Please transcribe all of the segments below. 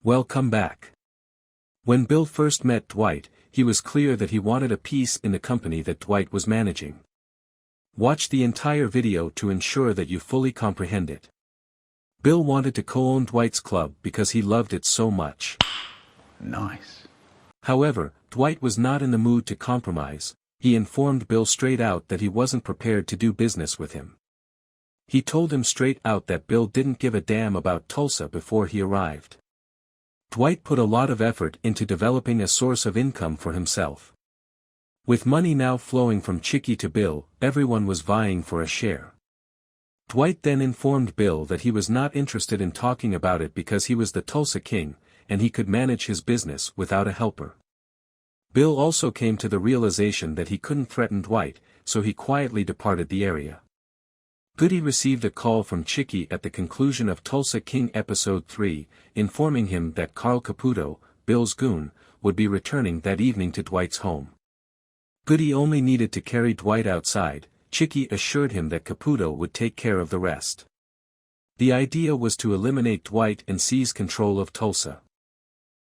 Welcome back. When Bill first met Dwight, he was clear that he wanted a piece in the company that Dwight was managing. Watch the entire video to ensure that you fully comprehend it. Bill wanted to co-own Dwight's club because he loved it so much. Nice. However, Dwight was not in the mood to compromise. He informed Bill straight out that he wasn't prepared to do business with him. He told him straight out that Bill didn't give a damn about Tulsa before he arrived. Dwight put a lot of effort into developing a source of income for himself. With money now flowing from Chicky to Bill, everyone was vying for a share. Dwight then informed Bill that he was not interested in talking about it because he was the Tulsa King, and he could manage his business without a helper. Bill also came to the realization that he couldn't threaten Dwight, so he quietly departed the area. Goody received a call from Chicky at the conclusion of Tulsa King Episode 3, informing him that Carl Caputo, Bill's goon, would be returning that evening to Dwight's home. Goody only needed to carry Dwight outside. Chicky assured him that Caputo would take care of the rest. The idea was to eliminate Dwight and seize control of Tulsa.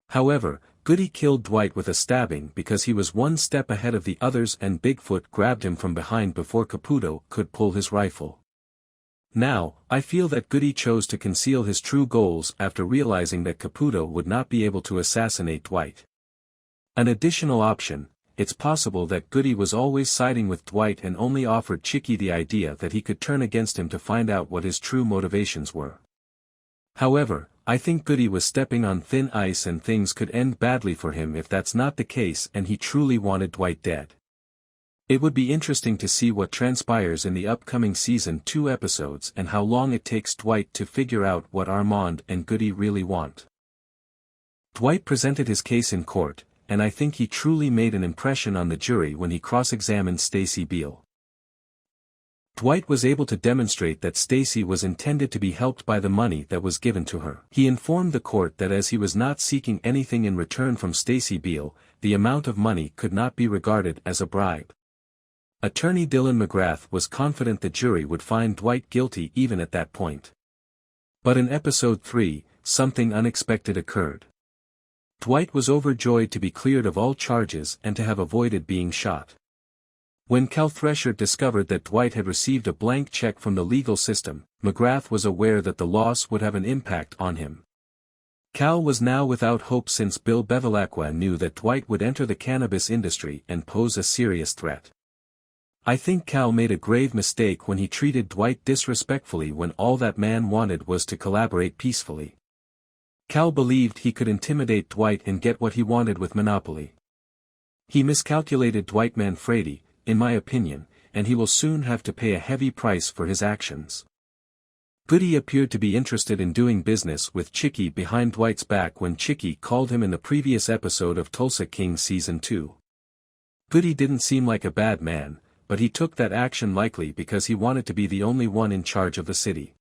However, Goody killed Dwight with a stabbing because he was one step ahead of the others and Bigfoot grabbed him from behind before Caputo could pull his rifle. Now, I feel that Goody chose to conceal his true goals after realizing that Caputo would not be able to assassinate Dwight. An additional option: it's possible that Goody was always siding with Dwight and only offered Chicky the idea that he could turn against him to find out what his true motivations were. However, I think Goody was stepping on thin ice and things could end badly for him if that's not the case and he truly wanted Dwight dead. It would be interesting to see what transpires in the upcoming Season 2 episodes and how long it takes Dwight to figure out what Armand and Goody really want. Dwight presented his case in court, and I think he truly made an impression on the jury when he cross-examined Stacy Beale. Dwight was able to demonstrate that Stacy was intended to be helped by the money that was given to her. He informed the court that as he was not seeking anything in return from Stacy Beale, the amount of money could not be regarded as a bribe. Attorney Dylan McGrath was confident the jury would find Dwight guilty even at that point. But in Episode 3, something unexpected occurred. Dwight was overjoyed to be cleared of all charges and to have avoided being shot. When Cal Thresher discovered that Dwight had received a blank check from the legal system, McGrath was aware that the loss would have an impact on him. Cal was now without hope since Bill Bevilacqua knew that Dwight would enter the cannabis industry and pose a serious threat. I think Cal made a grave mistake when he treated Dwight disrespectfully when all that man wanted was to collaborate peacefully. Cal believed he could intimidate Dwight and get what he wanted with Monopoly. He miscalculated Dwight Manfredi, in my opinion, and he will soon have to pay a heavy price for his actions. Goody appeared to be interested in doing business with Chicky behind Dwight's back when Chicky called him in the previous episode of Tulsa King Season 2. Goody didn't seem like a bad man, but he took that action likely because he wanted to be the only one in charge of the city.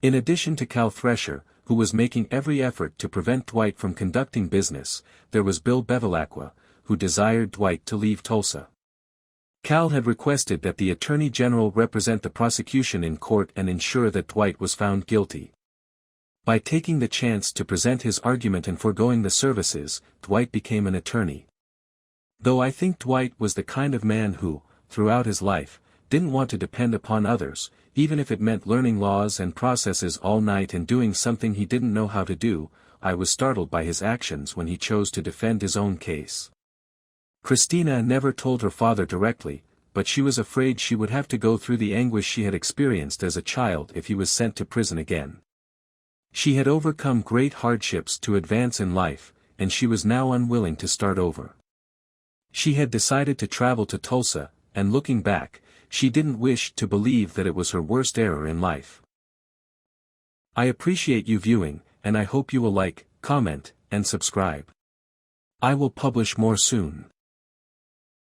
In addition to Cal Thresher, who was making every effort to prevent Dwight from conducting business, there was Bill Bevilacqua, who desired Dwight to leave Tulsa. Cal had requested that the Attorney General represent the prosecution in court and ensure that Dwight was found guilty. By taking the chance to present his argument and foregoing the services, Dwight became an attorney. Though I think Dwight was the kind of man who, throughout his life, didn't want to depend upon others, even if it meant learning laws and processes all night and doing something he didn't know how to do, I was startled by his actions when he chose to defend his own case. Christina never told her father directly, but she was afraid she would have to go through the anguish she had experienced as a child if he was sent to prison again. She had overcome great hardships to advance in life, and she was now unwilling to start over. She had decided to travel to Tulsa, and looking back, she didn't wish to believe that it was her worst error in life. I appreciate you viewing, and I hope you will like, comment, and subscribe. I will publish more soon.